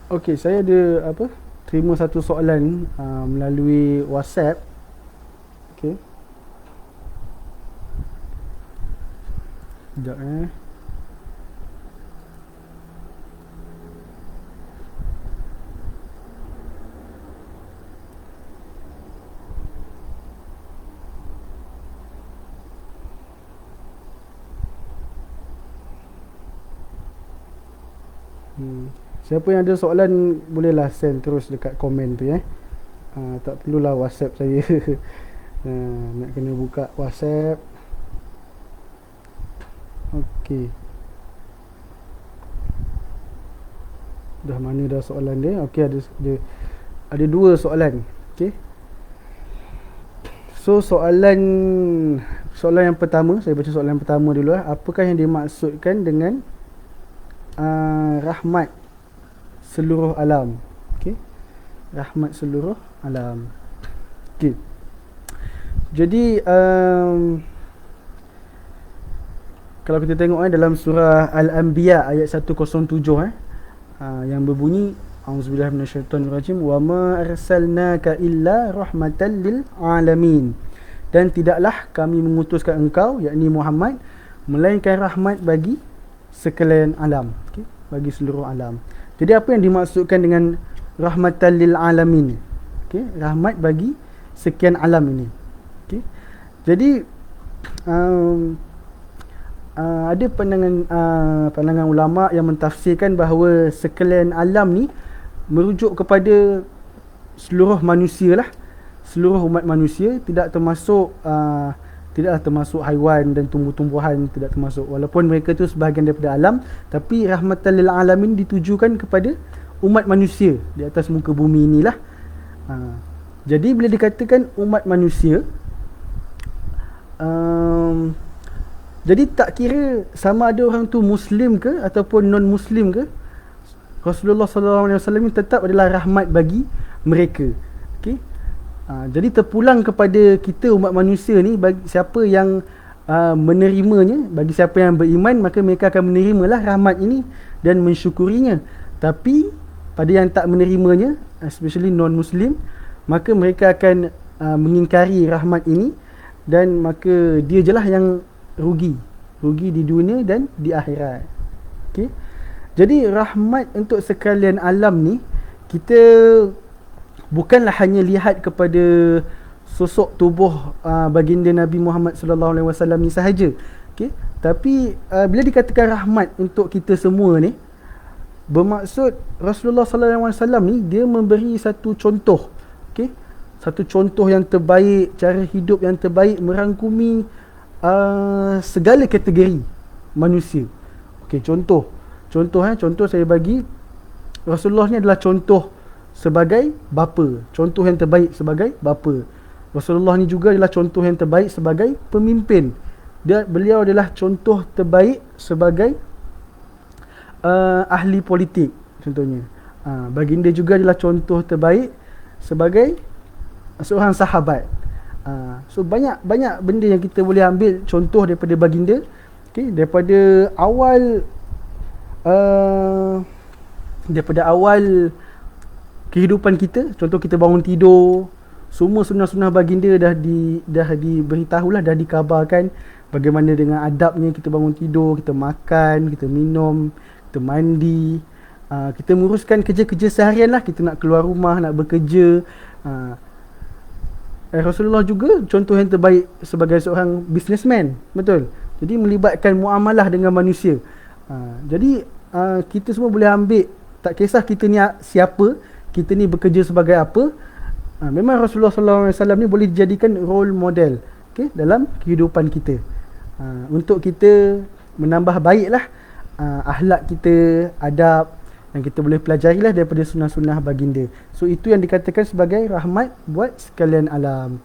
Okey, saya ada apa? Terima satu soalan melalui WhatsApp. Okey. Sekejap Siapa yang ada soalan bolehlah send terus dekat komen tu tak perlulah WhatsApp saya. Nak kena buka WhatsApp. Okey. Dah mana dah soalan dia? Okey, ada dua soalan. Okey. So soalan yang pertama, saya baca soalan yang pertama dulu. Apakah yang dimaksudkan dengan rahmat seluruh alam? Okey. Rahmat seluruh alam. Okey. Jadi kalau kita tengok dalam surah Al-Anbiya ayat 107 yang berbunyi A'udzubillahi minasyaitonirrajim wa ma arsalnaka illa rahmatan lil alamin, dan tidaklah kami mengutuskan engkau, yakni Muhammad, melainkan rahmat bagi sekalian alam. Okey, bagi seluruh alam. Jadi apa yang dimaksudkan dengan rahmatan lil alamin? Okey, rahmat bagi sekian alam ini. Okey. Jadi ada pandangan ulama yang mentafsirkan bahawa sekalian alam ni merujuk kepada seluruh manusia lah, seluruh umat manusia, tidaklah termasuk haiwan dan tumbuh-tumbuhan, tidak termasuk, walaupun mereka tu sebahagian daripada alam, tapi rahmatan lil alamin ditujukan kepada umat manusia di atas muka bumi inilah. Jadi bila dikatakan umat manusia, jadi tak kira sama ada orang tu Muslim ke ataupun non-Muslim ke, Rasulullah SAW ni tetap adalah rahmat bagi mereka. Okay? Jadi terpulang kepada kita umat manusia ni, bagi siapa yang menerimanya, bagi siapa yang beriman, maka mereka akan menerimalah rahmat ini dan mensyukurinya. Tapi pada yang tak menerimanya, especially non-Muslim, maka mereka akan mengingkari rahmat ini, dan maka dia je lah yang rugi di dunia dan di akhirat. Okay? Jadi rahmat untuk sekalian alam ni, kita bukanlah hanya lihat kepada sosok tubuh baginda Nabi Muhammad SAW ni sahaja. Okay? Tapi bila dikatakan rahmat untuk kita semua ni, bermaksud Rasulullah SAW ni dia memberi satu contoh. Okay? Satu contoh yang terbaik, cara hidup yang terbaik, merangkumi segala kategori manusia. Okay, contoh saya bagi, Rasulullah ni adalah contoh sebagai bapa, contoh yang terbaik sebagai bapa. Rasulullah ni juga adalah contoh yang terbaik sebagai pemimpin. Beliau adalah contoh terbaik sebagai ahli politik contohnya. Baginda juga adalah contoh terbaik sebagai seorang sahabat. So banyak benda yang kita boleh ambil contoh daripada baginda. Okay, daripada awal kehidupan kita, contoh kita bangun tidur, semua sunnah-sunnah baginda dah diberitahulah, dah dikabarkan. Bagaimana dengan adabnya kita bangun tidur, kita makan, kita minum, kita mandi, kita menguruskan kerja-kerja seharian lah. Kita nak keluar rumah, nak bekerja. Rasulullah juga contoh yang terbaik sebagai seorang businessman, betul. Jadi melibatkan muamalah dengan manusia. Jadi kita semua boleh ambil, tak kisah kita ni siapa, kita ni bekerja sebagai apa. Memang Rasulullah SAW ni boleh dijadikan role model, okay, dalam kehidupan kita. Untuk kita menambah baiklah akhlak kita, adab yang kita boleh pelajari lah daripada sunnah-sunnah baginda. So itu yang dikatakan sebagai rahmat buat sekalian alam.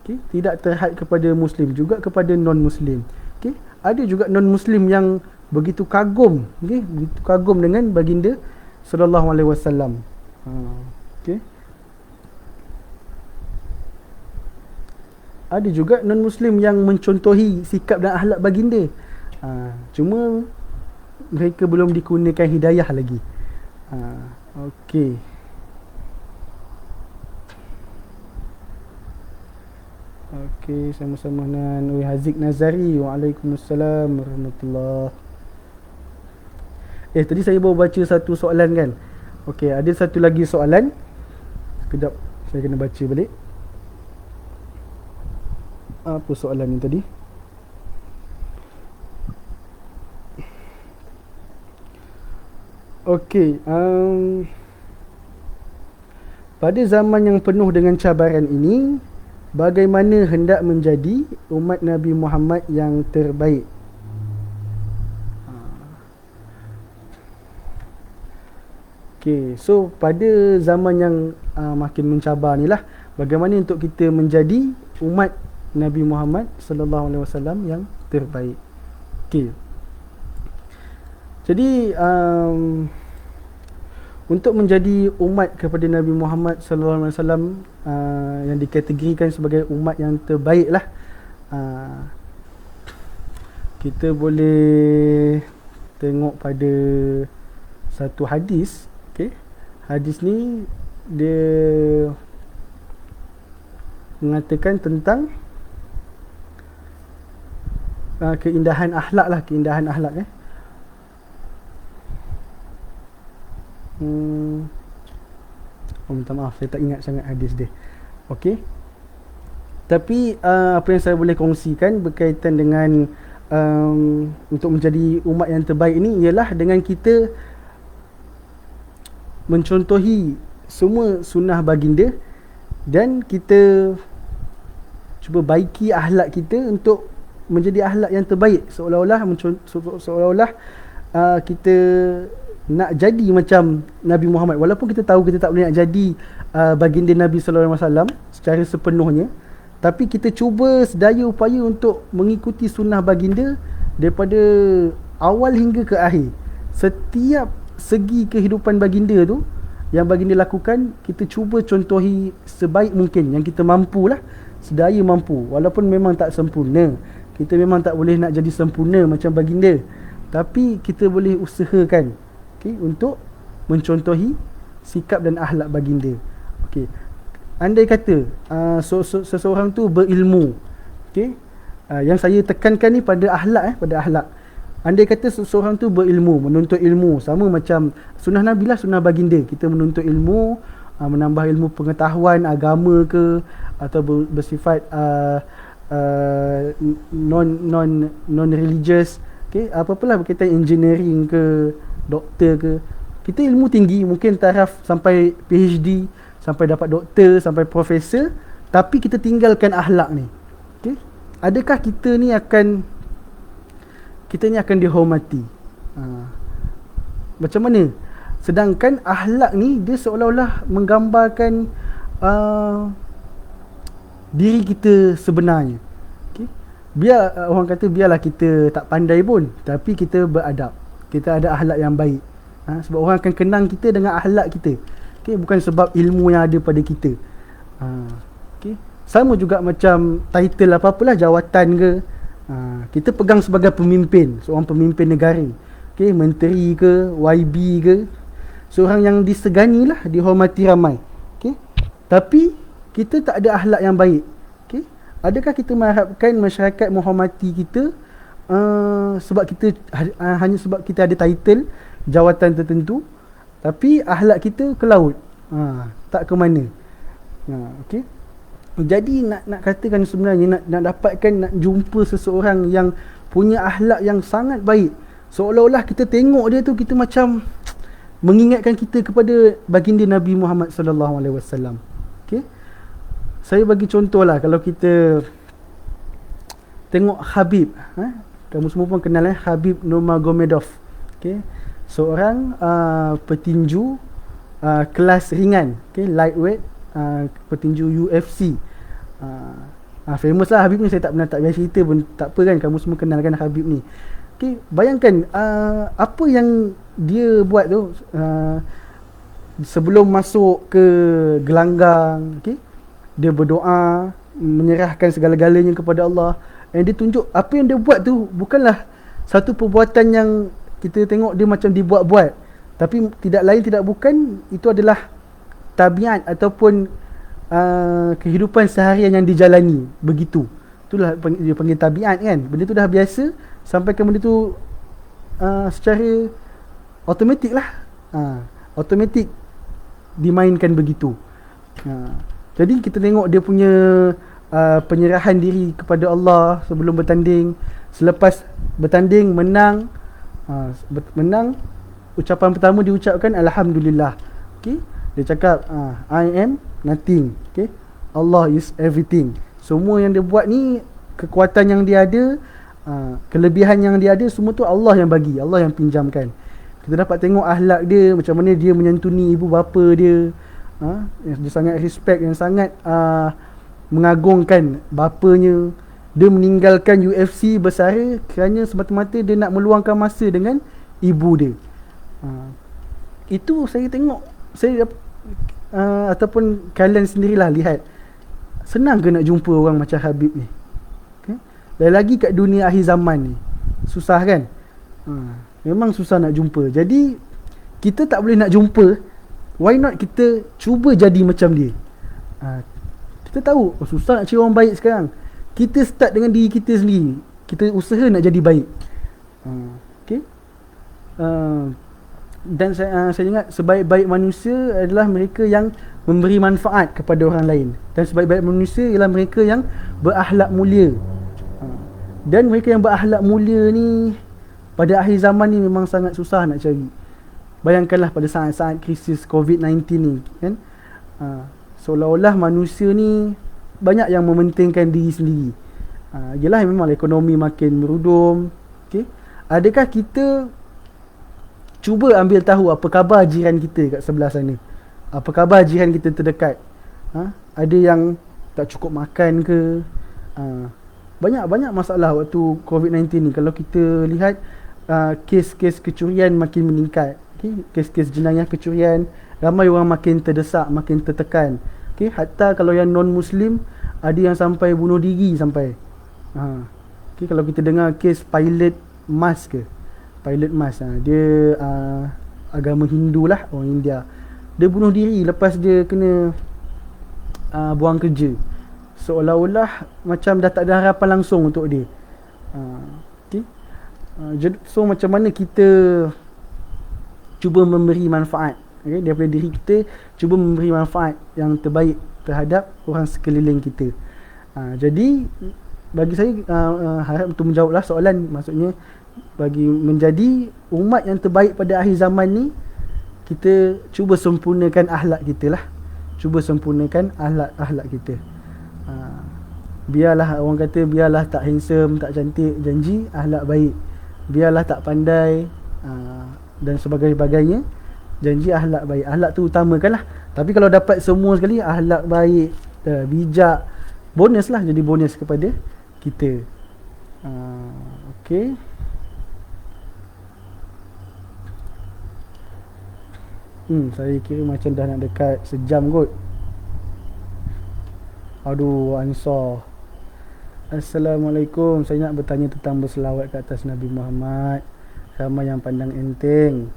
Okay. Tidak terhad kepada Muslim, juga kepada non-Muslim. Okay. Ada juga non-Muslim yang begitu kagum, okay, begitu kagum dengan baginda sallallahu alaihi wasallam. Okay. Ada juga non-Muslim yang mencontohi sikap dan akhlak baginda. Cuma mereka belum dikurniakan hidayah lagi. Okey. Okey, sama-sama dengan Haziq Nazari. Waalaikumsalam warahmatullahi. Tadi saya baru baca satu soalan kan. Okey, ada satu lagi soalan. Sekejap, saya kena baca balik. Apa soalan ni tadi? Okey, pada zaman yang penuh dengan cabaran ini, bagaimana hendak menjadi umat Nabi Muhammad yang terbaik? Okey, so pada zaman yang makin mencabar ni lah, bagaimana untuk kita menjadi umat Nabi Muhammad sallallahu alaihi wasallam yang terbaik. Okey. Jadi untuk menjadi umat kepada Nabi Muhammad sallallahu alaihi wasallam yang dikategorikan sebagai umat yang terbaik lah, kita boleh tengok pada satu hadis. Okay. Hadis ni dia mengatakan tentang keindahan akhlak lah, keindahan akhlak. Minta maaf, saya tak ingat sangat hadis dia. Okey. Tapi apa yang saya boleh kongsikan berkaitan dengan untuk menjadi umat yang terbaik ini ialah dengan kita mencontohi semua sunnah baginda dan kita cuba baiki akhlak kita untuk menjadi akhlak yang terbaik, seolah-olah kita nak jadi macam Nabi Muhammad. Walaupun kita tahu kita tak boleh nak jadi baginda Nabi sallallahu alaihi wasallam secara sepenuhnya, tapi kita cuba sedaya upaya untuk mengikuti sunnah baginda daripada awal hingga ke akhir. Setiap segi kehidupan baginda tu yang baginda lakukan, kita cuba contohi sebaik mungkin yang kita mampulah, sedaya mampu. Walaupun memang tak sempurna, kita memang tak boleh nak jadi sempurna macam baginda, tapi kita boleh usahakan, okay, untuk mencontohi sikap dan akhlak baginda. Okay. Andai kata seseorang tu berilmu, okay, yang saya tekankan ni pada akhlak, pada akhlak. Andai kata seseorang tu berilmu, menuntut ilmu, sama macam sunnah Nabi lah, sunnah baginda. Kita menuntut ilmu, menambah ilmu pengetahuan agama ke, atau bersifat non religious, okay, apa-apalah berkaitan engineering ke, doktor ke. Kita ilmu tinggi, mungkin taraf sampai PhD, sampai dapat doktor, sampai profesor, tapi kita tinggalkan akhlak ni, okay? Adakah kita ni akan dihormati? Macam mana? Sedangkan akhlak ni dia seolah-olah menggambarkan diri kita sebenarnya, okay? Orang kata biarlah kita tak pandai pun, tapi kita beradab, kita ada akhlak yang baik. Sebab orang akan kenang kita dengan akhlak kita, okay? Bukan sebab ilmu yang ada pada kita. Okay? Sama juga macam title apa-apalah, jawatan ke, kita pegang sebagai pemimpin, seorang pemimpin negara, okay? Menteri ke, YB ke, seorang yang disegani lah, dihormati ramai, okay? Tapi kita tak ada akhlak yang baik, okay? Adakah kita mengharapkan masyarakat menghormati kita sebab kita hanya sebab kita ada title jawatan tertentu, tapi akhlak kita ke laut, tak ke mana? Okey. Jadi nak katakan sebenarnya nak dapatkan, nak jumpa seseorang yang punya akhlak yang sangat baik, seolah-olah kita tengok dia tu, kita macam mengingatkan kita kepada baginda Nabi Muhammad sallallahu alaihi wasallam. Okey. Saya bagi contohlah, kalau kita tengok Habib, kamu semua pun kenal Habib Nurmagomedov. Okey. Seorang petinju kelas ringan, okey, lightweight, petinju UFC. Famous lah Habib ni, saya tak payah cerita pun tak apa kan, kamu semua kenal kan Habib ni. Okay, bayangkan apa yang dia buat tu sebelum masuk ke gelanggang. Okay, dia berdoa, menyerahkan segala-galanya kepada Allah, dan dia tunjuk apa yang dia buat tu bukanlah satu perbuatan yang kita tengok dia macam dibuat-buat, tapi tidak lain tidak bukan itu adalah tabiat ataupun kehidupan seharian yang dijalani begitu. Itulah dia panggil tabiat kan. Benda tu dah biasa, sampai ke benda tu secara automatik lah, automatik dimainkan begitu. Jadi kita tengok dia punya penyerahan diri kepada Allah sebelum bertanding, selepas bertanding menang, ucapan pertama diucapkan Alhamdulillah. Okay? Dia cakap I am nothing, okay? Allah is everything. Semua yang dia buat ni, kekuatan yang dia ada, kelebihan yang dia ada, semua tu Allah yang bagi, Allah yang pinjamkan. Kita dapat tengok akhlak dia, macam mana dia menyantuni ibu bapa dia, dia sangat respect, yang sangat mengagungkan bapanya. Dia meninggalkan UFC bersara kerana semata-mata dia nak meluangkan masa dengan ibu dia. Itu saya tengok, saya ataupun kalian sendirilah lihat, senang ke nak jumpa orang macam Habib ni? Okay? Dan lagi kat dunia akhir zaman ni, susah kan? Memang susah nak jumpa. Jadi kita tak boleh nak jumpa, why not kita cuba jadi macam dia? Kita tahu susah nak cari orang baik sekarang, kita start dengan diri kita sendiri, kita usaha nak jadi baik. Okay? Dan saya ingat sebaik-baik manusia adalah mereka yang memberi manfaat kepada orang lain, dan sebaik-baik manusia ialah mereka yang berakhlak mulia. Dan mereka yang berakhlak mulia ni pada akhir zaman ni memang sangat susah nak cari. Bayangkanlah pada saat-saat krisis COVID-19 ni kan, seolah-olah manusia ni banyak yang mementingkan diri sendiri. Yelah, memang ekonomi makin merudum. Okay? Adakah kita cuba ambil tahu apa khabar jiran kita kat sebelah sana? Apa khabar jiran kita terdekat? Ada yang tak cukup makan ke? Banyak masalah waktu COVID-19 ni. Kalau kita lihat kes-kes kecurian makin meningkat. Okay? Kes-kes jenayah kecurian, ramai orang makin terdesak, makin tertekan. Okay? Hatta kalau yang non-Muslim, ada yang sampai bunuh diri sampai. Okay? Kalau kita dengar kes pilot Mas ke, pilot Mas, dia agama Hindu lah, orang India. Dia bunuh diri lepas dia kena buang kerja, seolah-olah macam dah tak ada harapan langsung untuk dia. Okay? So macam mana kita cuba memberi manfaat, okay, daripada diri kita, cuba memberi manfaat yang terbaik terhadap orang sekeliling kita. Jadi bagi saya, harap untuk menjawablah soalan, maksudnya bagi menjadi umat yang terbaik pada akhir zaman ni, kita cuba sempurnakan akhlak kita lah. Cuba sempurnakan akhlak kita. Biarlah orang kata, biarlah tak handsome, tak cantik, janji akhlak baik. Biarlah tak pandai dan sebagainya, janji akhlak baik. Akhlak tu utamakan lah. Tapi kalau dapat semua sekali, akhlak baik, bijak, bonus lah, jadi bonus kepada kita. Okay. Saya kira macam dah nak dekat sejam kot. Aduh, Ansar. Assalamualaikum. Saya nak bertanya tentang berselawat ke atas Nabi Muhammad. Ramai yang pandang enteng.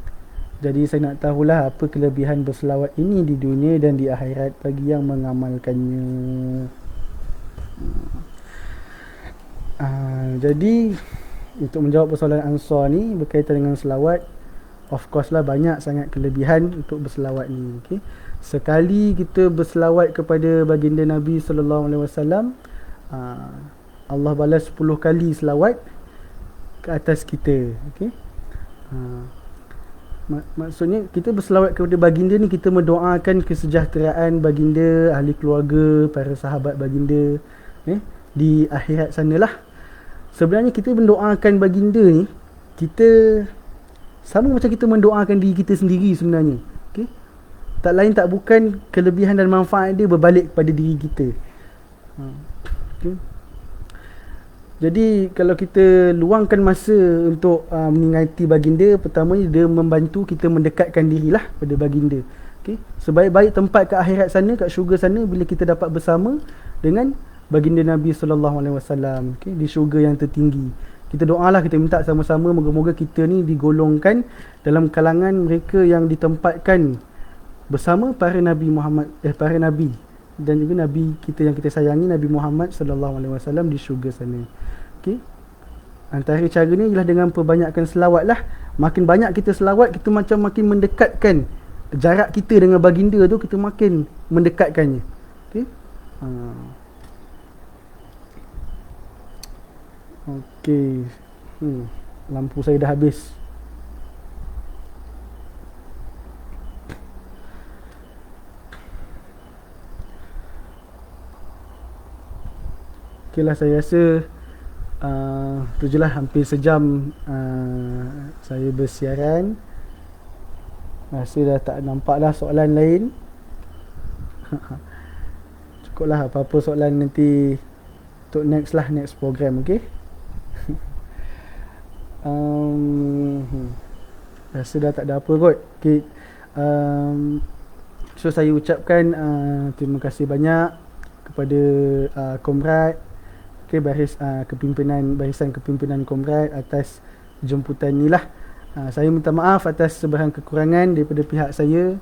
Jadi saya nak tahulah apa kelebihan berselawat ini di dunia dan di akhirat bagi yang mengamalkannya. Jadi untuk menjawab persoalan Ansar ni berkaitan dengan selawat, of course lah banyak sangat kelebihan untuk berselawat ni. Okay? Sekali kita berselawat kepada baginda Nabi sallallahu alaihi wasallam, Allah balas 10 kali selawat ke atas kita. Okay? Maksudnya kita berselawat kepada baginda ni, kita mendoakan kesejahteraan baginda, ahli keluarga, para sahabat baginda di akhirat sanalah. Sebenarnya kita mendoakan baginda ni, kita sama macam kita mendoakan diri kita sendiri sebenarnya. Okay? Tak lain tak bukan kelebihan dan manfaat dia berbalik kepada diri kita. Okay? Jadi kalau kita luangkan masa untuk mengingati baginda, pertamanya dia membantu kita mendekatkan dirilah pada baginda. Okay? Sebaik-baik tempat ke akhirat sana, kat syurga sana, bila kita dapat bersama dengan baginda Nabi sallallahu alaihi wasallam, okay, di syurga yang tertinggi. Kita doalah, kita minta sama-sama moga-moga kita ni digolongkan dalam kalangan mereka yang ditempatkan bersama para nabi Muhammad, para nabi dan juga nabi kita yang kita sayangi, Nabi Muhammad sallallahu alaihi wasallam di syurga sana. Okey. Antara cara ni ialah dengan perbanyakkan selawat lah. Makin banyak kita selawat, kita macam makin mendekatkan jarak kita dengan baginda tu, kita makin mendekatkannya. Okey. Okey. Lampu saya dah habis. Okeylah, saya rasa tu je lah, hampir sejam saya bersiaran. Rasa dah tak nampak dah soalan lain. Cukup lah, apa-apa soalan nanti untuk next program. Okay. Rasa dah tak ada apa kot. Okay. So saya ucapkan terima kasih banyak kepada Komrad, okay, barisan kepimpinan Komrad atas jemputan ni lah. Saya minta maaf atas sebarang kekurangan daripada pihak saya.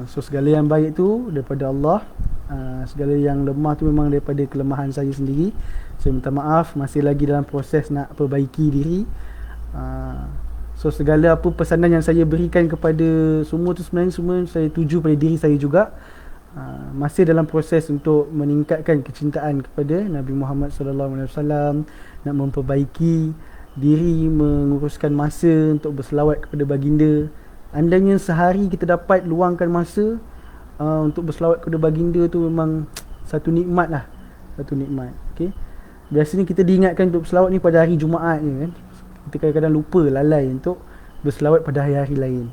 So segala yang baik tu daripada Allah, segala yang lemah tu memang daripada kelemahan saya sendiri. Saya minta maaf, masih lagi dalam proses nak perbaiki diri. So segala apa pesanan yang saya berikan kepada semua tu sebenarnya semua saya tuju pada diri saya juga. Masih dalam proses untuk meningkatkan kecintaan kepada Nabi Muhammad sallallahu alaihi wasallam, nak memperbaiki diri, menguruskan masa untuk berselawat kepada baginda. Andainya sehari kita dapat luangkan masa untuk berselawat kepada baginda tu, memang satu nikmat lah, satu nikmat. Okay? Biasanya kita diingatkan untuk berselawat ni pada hari Jumaat ni kan. Kita kadang-kadang lupa, lalai untuk berselawat pada hari-hari lain.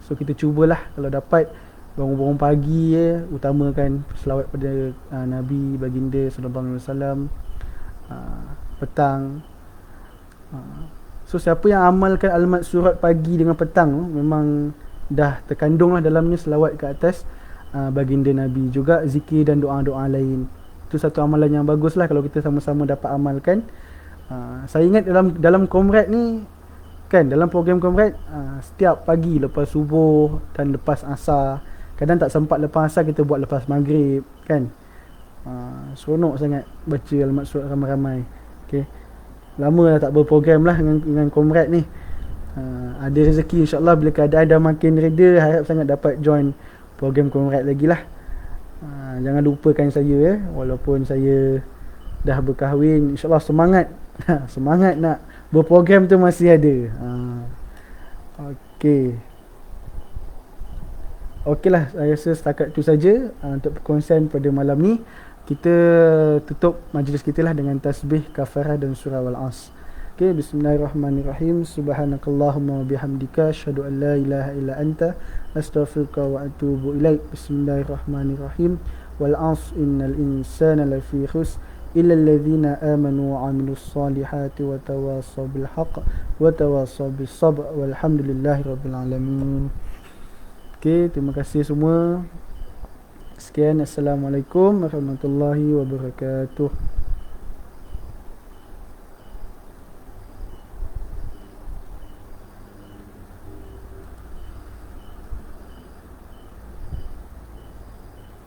So kita cubalah kalau dapat bangun-bangun pagi utamakan selawat pada Nabi baginda sallallahu alaihi wasallam. Petang, so siapa yang amalkan almat surat pagi dengan petang memang dah terkandung lah dalamnya selawat ke atas baginda Nabi, juga zikir dan doa-doa lain. Itu satu amalan yang bagus lah kalau kita sama-sama dapat amalkan. Saya ingat dalam Komrad ni kan, dalam program Komrad, setiap pagi lepas subuh dan lepas asar, kadang tak sempat lepas asar, kita buat lepas maghrib kan. Seronok sangat baca almat surat ramai-ramai. Okay. Lama dah tak berprogram lah dengan Komrad ni. Ada rezeki insyaAllah bila keadaan dah makin reda, harap sangat dapat join program Komrad lagi lah. Jangan lupakan saya walaupun saya dah berkahwin, insyaAllah semangat semangat nak berprogram tu masih ada. Okey lah, saya rasa setakat tu saja untuk perkongsian pada malam ni. Kita tutup majlis kita lah dengan tasbih, kafarah dan surah Al-As. Okay, bismillahirrahmanirrahim. Subhanakallahumma wa bihamdika asyhadu an la ilaha illa anta astaghfiruka wa atubu ilaik. Bismillahirrahmanirrahim. Wal 'asr innal insana lafi khusr illa alladhina amanu wa 'amilus solihati wa tawassaw bil haqq wa tawassaw bis sabr walhamdulillahirabbil alamin. Okay, terima kasih semua. Sekian, assalamualaikum warahmatullahi wabarakatuh.